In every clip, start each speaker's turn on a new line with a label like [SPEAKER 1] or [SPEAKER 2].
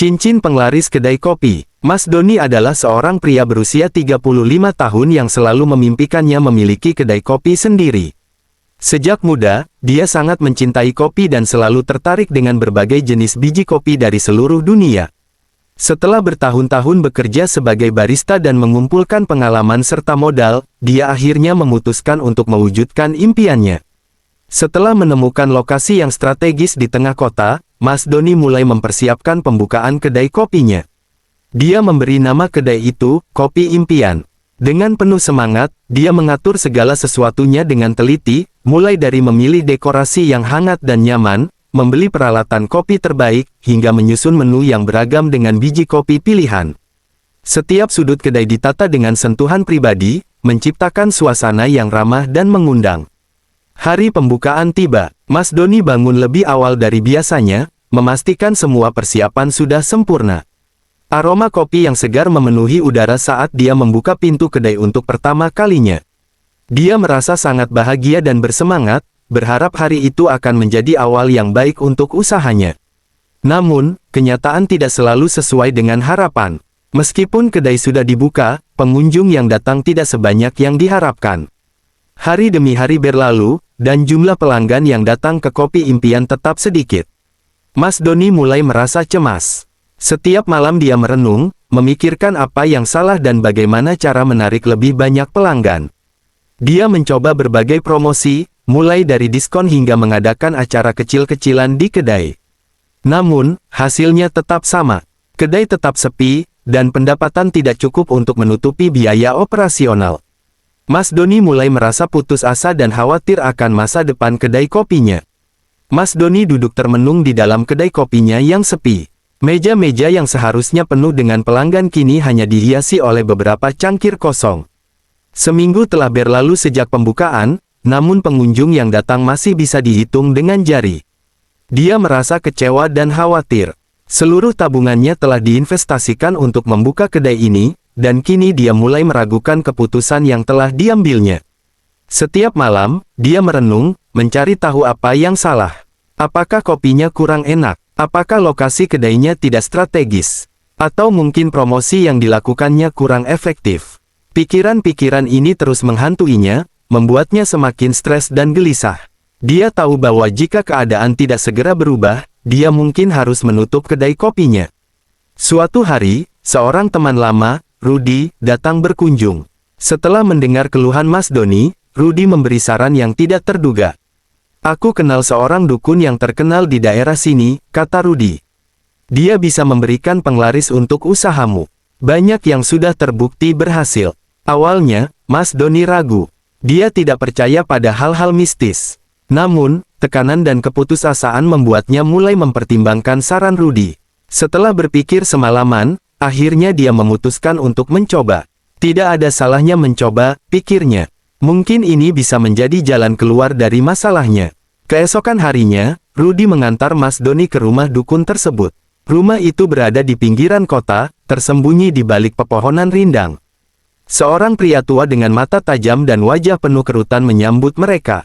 [SPEAKER 1] Cincin penglaris kedai kopi. Mas Doni adalah seorang pria berusia 35 tahun yang selalu memimpikannya memiliki kedai kopi sendiri. Sejak muda, dia sangat mencintai kopi dan selalu tertarik dengan berbagai jenis biji kopi dari seluruh dunia. Setelah bertahun-tahun bekerja sebagai barista dan mengumpulkan pengalaman serta modal, dia akhirnya memutuskan untuk mewujudkan impiannya. Setelah menemukan lokasi yang strategis di tengah kota, Mas Doni mulai mempersiapkan pembukaan kedai kopinya. Dia memberi nama kedai itu, Kopi Impian. Dengan penuh semangat, dia mengatur segala sesuatunya dengan teliti, mulai dari memilih dekorasi yang hangat dan nyaman, membeli peralatan kopi terbaik, hingga menyusun menu yang beragam dengan biji kopi pilihan. Setiap sudut kedai ditata dengan sentuhan pribadi, menciptakan suasana yang ramah dan mengundang. Hari pembukaan tiba. Mas Doni bangun lebih awal dari biasanya, memastikan semua persiapan sudah sempurna. Aroma kopi yang segar memenuhi udara saat dia membuka pintu kedai untuk pertama kalinya. Dia merasa sangat bahagia dan bersemangat, berharap hari itu akan menjadi awal yang baik untuk usahanya. Namun, kenyataan tidak selalu sesuai dengan harapan. Meskipun kedai sudah dibuka, pengunjung yang datang tidak sebanyak yang diharapkan. Hari demi hari berlalu, dan jumlah pelanggan yang datang ke Kopi Impian tetap sedikit. Mas Doni mulai merasa cemas. Setiap malam dia merenung, memikirkan apa yang salah dan bagaimana cara menarik lebih banyak pelanggan. Dia mencoba berbagai promosi, mulai dari diskon hingga mengadakan acara kecil-kecilan di kedai. Namun, hasilnya tetap sama. Kedai tetap sepi, dan pendapatan tidak cukup untuk menutupi biaya operasional. Mas Doni mulai merasa putus asa dan khawatir akan masa depan kedai kopinya. Mas Doni duduk termenung di dalam kedai kopinya yang sepi. Meja-meja yang seharusnya penuh dengan pelanggan kini hanya dihiasi oleh beberapa cangkir kosong. Seminggu telah berlalu sejak pembukaan, namun pengunjung yang datang masih bisa dihitung dengan jari. Dia merasa kecewa dan khawatir. Seluruh tabungannya telah diinvestasikan untuk membuka kedai ini, dan kini dia mulai meragukan keputusan yang telah diambilnya. Setiap malam, dia merenung, mencari tahu apa yang salah. Apakah kopinya kurang enak? Apakah lokasi kedainya tidak strategis? Atau mungkin promosi yang dilakukannya kurang efektif? Pikiran-pikiran ini terus menghantuinya, membuatnya semakin stres dan gelisah. Dia tahu bahwa jika keadaan tidak segera berubah, dia mungkin harus menutup kedai kopinya. Suatu hari, seorang teman lama, Rudy, datang berkunjung. Setelah mendengar keluhan Mas Doni, Rudy memberi saran yang tidak terduga. "Aku kenal seorang dukun yang terkenal di daerah sini," kata Rudy. "Dia bisa memberikan penglaris untuk usahamu. Banyak yang sudah terbukti berhasil." Awalnya, Mas Doni ragu. Dia tidak percaya pada hal-hal mistis. Namun, tekanan dan keputusasaan membuatnya mulai mempertimbangkan saran Rudy. Setelah berpikir semalaman, akhirnya dia memutuskan untuk mencoba. Tidak ada salahnya mencoba, pikirnya. Mungkin ini bisa menjadi jalan keluar dari masalahnya. Keesokan harinya, Rudy mengantar Mas Doni ke rumah dukun tersebut. Rumah itu berada di pinggiran kota, tersembunyi di balik pepohonan rindang. Seorang pria tua dengan mata tajam dan wajah penuh kerutan menyambut mereka.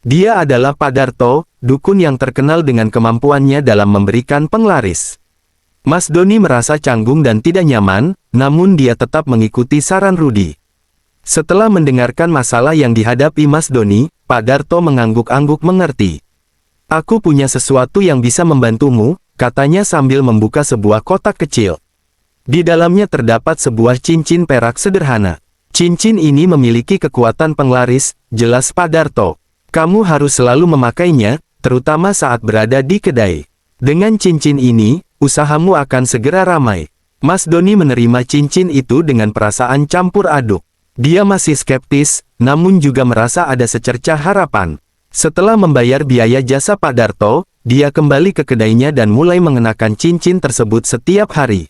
[SPEAKER 1] Dia adalah Pak Darto, dukun yang terkenal dengan kemampuannya dalam memberikan penglaris. Mas Doni merasa canggung dan tidak nyaman, namun dia tetap mengikuti saran Rudy. Setelah mendengarkan masalah yang dihadapi Mas Doni, Pak Darto mengangguk-angguk mengerti. "Aku punya sesuatu yang bisa membantumu," katanya sambil membuka sebuah kotak kecil. Di dalamnya terdapat sebuah cincin perak sederhana. "Cincin ini memiliki kekuatan penglaris," jelas Pak Darto. "Kamu harus selalu memakainya, terutama saat berada di kedai. Dengan cincin ini, usahamu akan segera ramai." Mas Doni menerima cincin itu dengan perasaan campur aduk. Dia masih skeptis, namun juga merasa ada secercah harapan. Setelah membayar biaya jasa Pak Darto, dia kembali ke kedainya dan mulai mengenakan cincin tersebut setiap hari.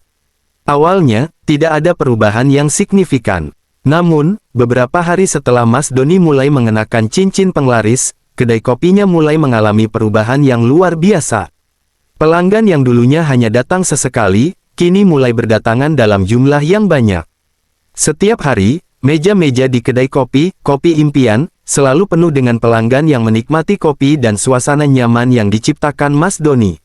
[SPEAKER 1] Awalnya, tidak ada perubahan yang signifikan. Namun, beberapa hari setelah Mas Doni mulai mengenakan cincin penglaris, kedai kopinya mulai mengalami perubahan yang luar biasa. Pelanggan yang dulunya hanya datang sesekali, kini mulai berdatangan dalam jumlah yang banyak. Setiap hari, meja-meja di kedai kopi, Kopi Impian, selalu penuh dengan pelanggan yang menikmati kopi dan suasana nyaman yang diciptakan Mas Doni.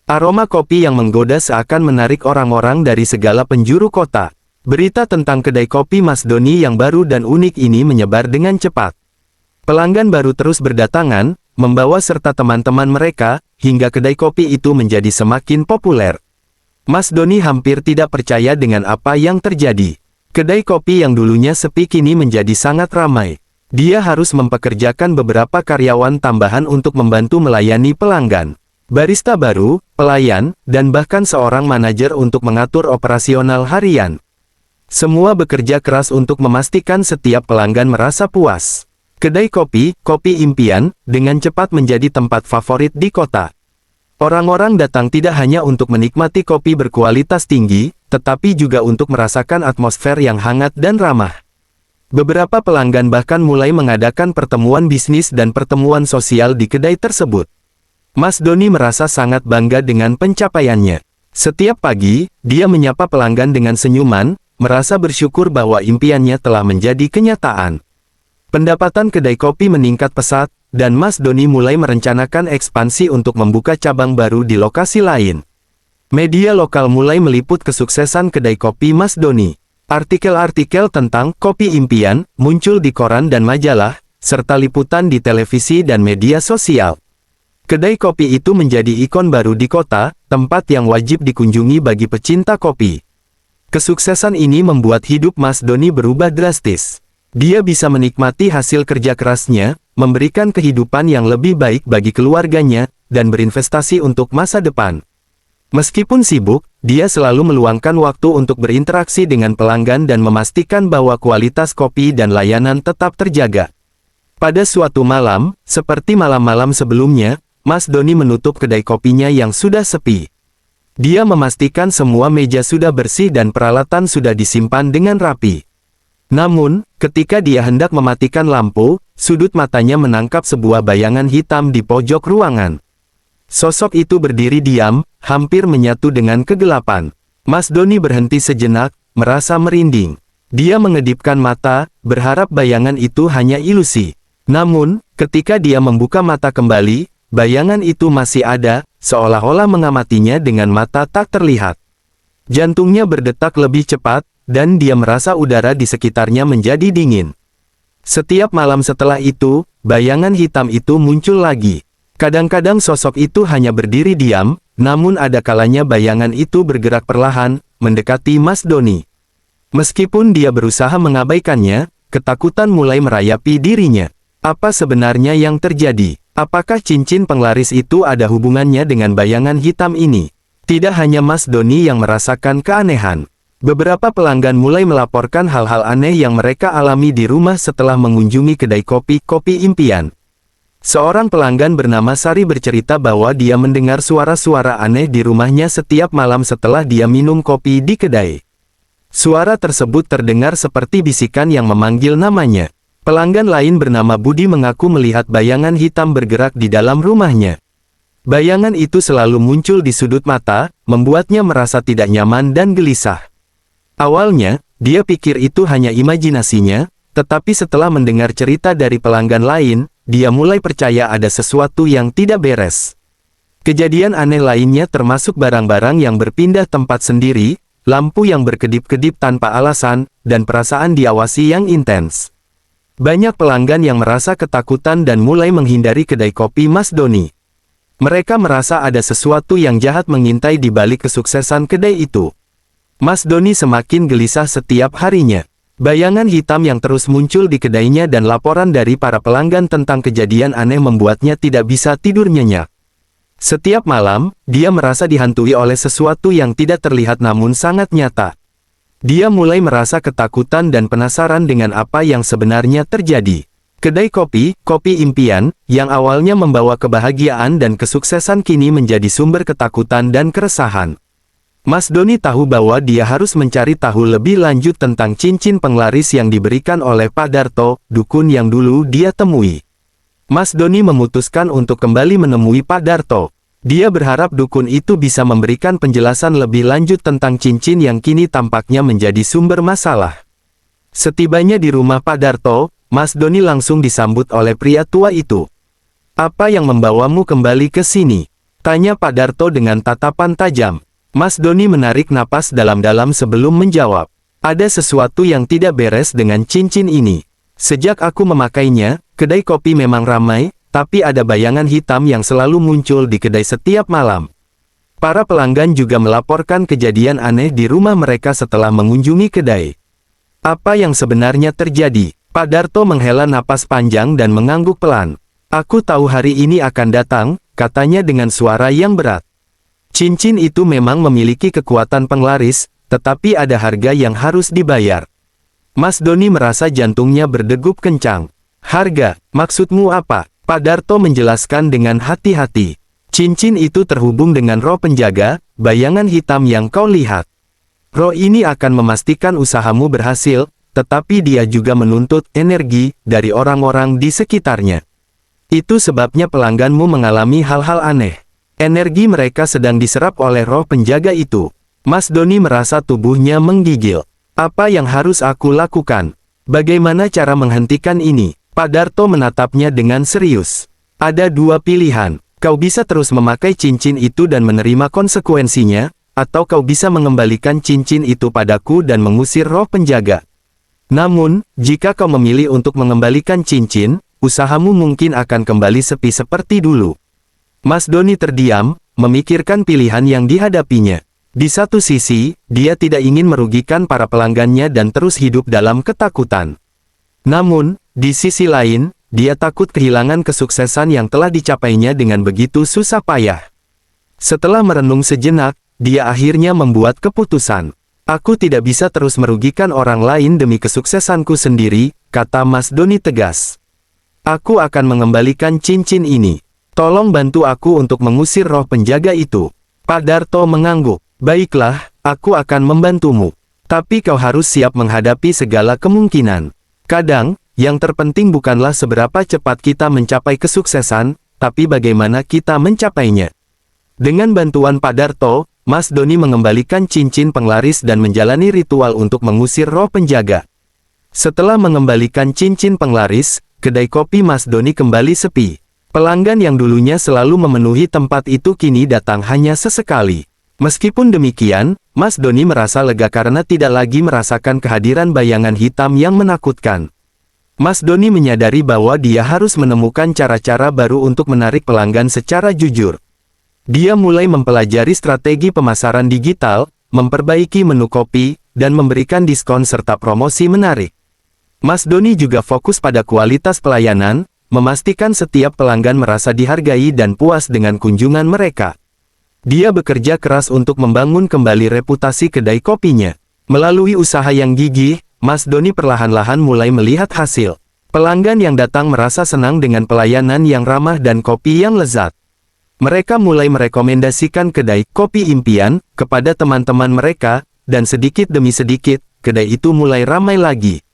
[SPEAKER 1] Aroma kopi yang menggoda seakan menarik orang-orang dari segala penjuru kota. Berita tentang kedai kopi Mas Doni yang baru dan unik ini menyebar dengan cepat. Pelanggan baru terus berdatangan, membawa serta teman-teman mereka, hingga kedai kopi itu menjadi semakin populer. Mas Doni hampir tidak percaya dengan apa yang terjadi. Kedai kopi yang dulunya sepi kini menjadi sangat ramai. Dia harus mempekerjakan beberapa karyawan tambahan untuk membantu melayani pelanggan. Barista baru, pelayan, dan bahkan seorang manajer untuk mengatur operasional harian. Semua bekerja keras untuk memastikan setiap pelanggan merasa puas. Kedai kopi, Kopi Impian, dengan cepat menjadi tempat favorit di kota. Orang-orang datang tidak hanya untuk menikmati kopi berkualitas tinggi, tetapi juga untuk merasakan atmosfer yang hangat dan ramah. Beberapa pelanggan bahkan mulai mengadakan pertemuan bisnis dan pertemuan sosial di kedai tersebut. Mas Doni merasa sangat bangga dengan pencapaiannya. Setiap pagi, dia menyapa pelanggan dengan senyuman, merasa bersyukur bahwa impiannya telah menjadi kenyataan. Pendapatan kedai kopi meningkat pesat, dan Mas Doni mulai merencanakan ekspansi untuk membuka cabang baru di lokasi lain. Media lokal mulai meliput kesuksesan kedai kopi Mas Doni. Artikel-artikel tentang Kopi Impian muncul di koran dan majalah, serta liputan di televisi dan media sosial. Kedai kopi itu menjadi ikon baru di kota, tempat yang wajib dikunjungi bagi pecinta kopi. Kesuksesan ini membuat hidup Mas Doni berubah drastis. Dia bisa menikmati hasil kerja kerasnya, memberikan kehidupan yang lebih baik bagi keluarganya, dan berinvestasi untuk masa depan. Meskipun sibuk, dia selalu meluangkan waktu untuk berinteraksi dengan pelanggan dan memastikan bahwa kualitas kopi dan layanan tetap terjaga. Pada suatu malam, seperti malam-malam sebelumnya, Mas Doni menutup kedai kopinya yang sudah sepi. Dia memastikan semua meja sudah bersih dan peralatan sudah disimpan dengan rapi. Namun, ketika dia hendak mematikan lampu, sudut matanya menangkap sebuah bayangan hitam di pojok ruangan. Sosok itu berdiri diam, hampir menyatu dengan kegelapan. Mas Doni berhenti sejenak, merasa merinding. Dia mengedipkan mata, berharap bayangan itu hanya ilusi. Namun, ketika dia membuka mata kembali, bayangan itu masih ada, seolah-olah mengamatinya dengan mata tak terlihat. Jantungnya berdetak lebih cepat, dan dia merasa udara di sekitarnya menjadi dingin. Setiap malam setelah itu, bayangan hitam itu muncul lagi. Kadang-kadang sosok itu hanya berdiri diam, namun ada kalanya bayangan itu bergerak perlahan, mendekati Mas Doni. Meskipun dia berusaha mengabaikannya, ketakutan mulai merayapi dirinya. Apa sebenarnya yang terjadi? Apakah cincin penglaris itu ada hubungannya dengan bayangan hitam ini? Tidak hanya Mas Doni yang merasakan keanehan. Beberapa pelanggan mulai melaporkan hal-hal aneh yang mereka alami di rumah setelah mengunjungi kedai kopi Kopi Impian. Seorang pelanggan bernama Sari bercerita bahwa dia mendengar suara-suara aneh di rumahnya setiap malam setelah dia minum kopi di kedai. Suara tersebut terdengar seperti bisikan yang memanggil namanya. Pelanggan lain bernama Budi mengaku melihat bayangan hitam bergerak di dalam rumahnya. Bayangan itu selalu muncul di sudut mata, membuatnya merasa tidak nyaman dan gelisah. Awalnya, dia pikir itu hanya imajinasinya, tetapi setelah mendengar cerita dari pelanggan lain, dia mulai percaya ada sesuatu yang tidak beres. Kejadian aneh lainnya termasuk barang-barang yang berpindah tempat sendiri, lampu yang berkedip-kedip tanpa alasan, dan perasaan diawasi yang intens. Banyak pelanggan yang merasa ketakutan dan mulai menghindari kedai kopi Mas Doni. Mereka merasa ada sesuatu yang jahat mengintai di balik kesuksesan kedai itu. Mas Doni semakin gelisah setiap harinya. Bayangan hitam yang terus muncul di kedainya dan laporan dari para pelanggan tentang kejadian aneh membuatnya tidak bisa tidur nyenyak. Setiap malam, dia merasa dihantui oleh sesuatu yang tidak terlihat namun sangat nyata. Dia mulai merasa ketakutan dan penasaran dengan apa yang sebenarnya terjadi. Kedai kopi, Kopi Impian, yang awalnya membawa kebahagiaan dan kesuksesan kini menjadi sumber ketakutan dan keresahan. Mas Doni tahu bahwa dia harus mencari tahu lebih lanjut tentang cincin penglaris yang diberikan oleh Pak Darto, dukun yang dulu dia temui. Mas Doni memutuskan untuk kembali menemui Pak Darto. Dia berharap dukun itu bisa memberikan penjelasan lebih lanjut tentang cincin yang kini tampaknya menjadi sumber masalah. Setibanya di rumah Pak Darto, Mas Doni langsung disambut oleh pria tua itu. "Apa yang membawamu kembali ke sini?" Tanya Pak Darto dengan tatapan tajam. Mas Doni menarik napas dalam-dalam sebelum menjawab. Ada sesuatu yang tidak beres dengan cincin ini. Sejak aku memakainya, kedai kopi memang ramai, tapi ada bayangan hitam yang selalu muncul di kedai setiap malam. Para pelanggan juga melaporkan kejadian aneh di rumah mereka setelah mengunjungi kedai. Apa yang sebenarnya terjadi? Pak Darto menghela napas panjang dan mengangguk pelan. Aku tahu hari ini akan datang, katanya dengan suara yang berat. Cincin itu memang memiliki kekuatan penglaris, tetapi ada harga yang harus dibayar. Mas Doni merasa jantungnya berdegup kencang. Harga, maksudmu apa? Pak Darto menjelaskan dengan hati-hati. Cincin itu terhubung dengan roh penjaga, bayangan hitam yang kau lihat. Roh ini akan memastikan usahamu berhasil, tetapi dia juga menuntut energi dari orang-orang di sekitarnya. Itu sebabnya pelangganmu mengalami hal-hal aneh. Energi mereka sedang diserap oleh roh penjaga itu. Mas Doni merasa tubuhnya menggigil. Apa yang harus aku lakukan? Bagaimana cara menghentikan ini? Pak Darto menatapnya dengan serius. Ada dua pilihan. Kau bisa terus memakai cincin itu dan menerima konsekuensinya, atau kau bisa mengembalikan cincin itu padaku dan mengusir roh penjaga. Namun, jika kau memilih untuk mengembalikan cincin, usahamu mungkin akan kembali sepi seperti dulu. Mas Doni terdiam, memikirkan pilihan yang dihadapinya. Di satu sisi, dia tidak ingin merugikan para pelanggannya dan terus hidup dalam ketakutan. Namun, di sisi lain, dia takut kehilangan kesuksesan yang telah dicapainya dengan begitu susah payah. Setelah merenung sejenak, dia akhirnya membuat keputusan. Aku tidak bisa terus merugikan orang lain demi kesuksesanku sendiri, kata Mas Doni tegas. Aku akan mengembalikan cincin ini. Tolong bantu aku untuk mengusir roh penjaga itu. Pak Darto mengangguk. Baiklah, aku akan membantumu. Tapi kau harus siap menghadapi segala kemungkinan. Kadang, yang terpenting bukanlah seberapa cepat kita mencapai kesuksesan, tapi bagaimana kita mencapainya. Dengan bantuan Pak Darto, Mas Doni mengembalikan cincin penglaris dan menjalani ritual untuk mengusir roh penjaga. Setelah mengembalikan cincin penglaris, kedai kopi Mas Doni kembali sepi. Pelanggan yang dulunya selalu memenuhi tempat itu kini datang hanya sesekali. Meskipun demikian, Mas Doni merasa lega karena tidak lagi merasakan kehadiran bayangan hitam yang menakutkan. Mas Doni menyadari bahwa dia harus menemukan cara-cara baru untuk menarik pelanggan secara jujur. Dia mulai mempelajari strategi pemasaran digital, memperbaiki menu kopi, dan memberikan diskon serta promosi menarik. Mas Doni juga fokus pada kualitas pelayanan, memastikan setiap pelanggan merasa dihargai dan puas dengan kunjungan mereka. Dia bekerja keras untuk membangun kembali reputasi kedai kopinya. Melalui usaha yang gigih, Mas Doni perlahan-lahan mulai melihat hasil. Pelanggan yang datang merasa senang dengan pelayanan yang ramah dan kopi yang lezat. Mereka mulai merekomendasikan kedai kopi impian kepada teman-teman mereka, dan sedikit demi sedikit, kedai itu mulai ramai lagi.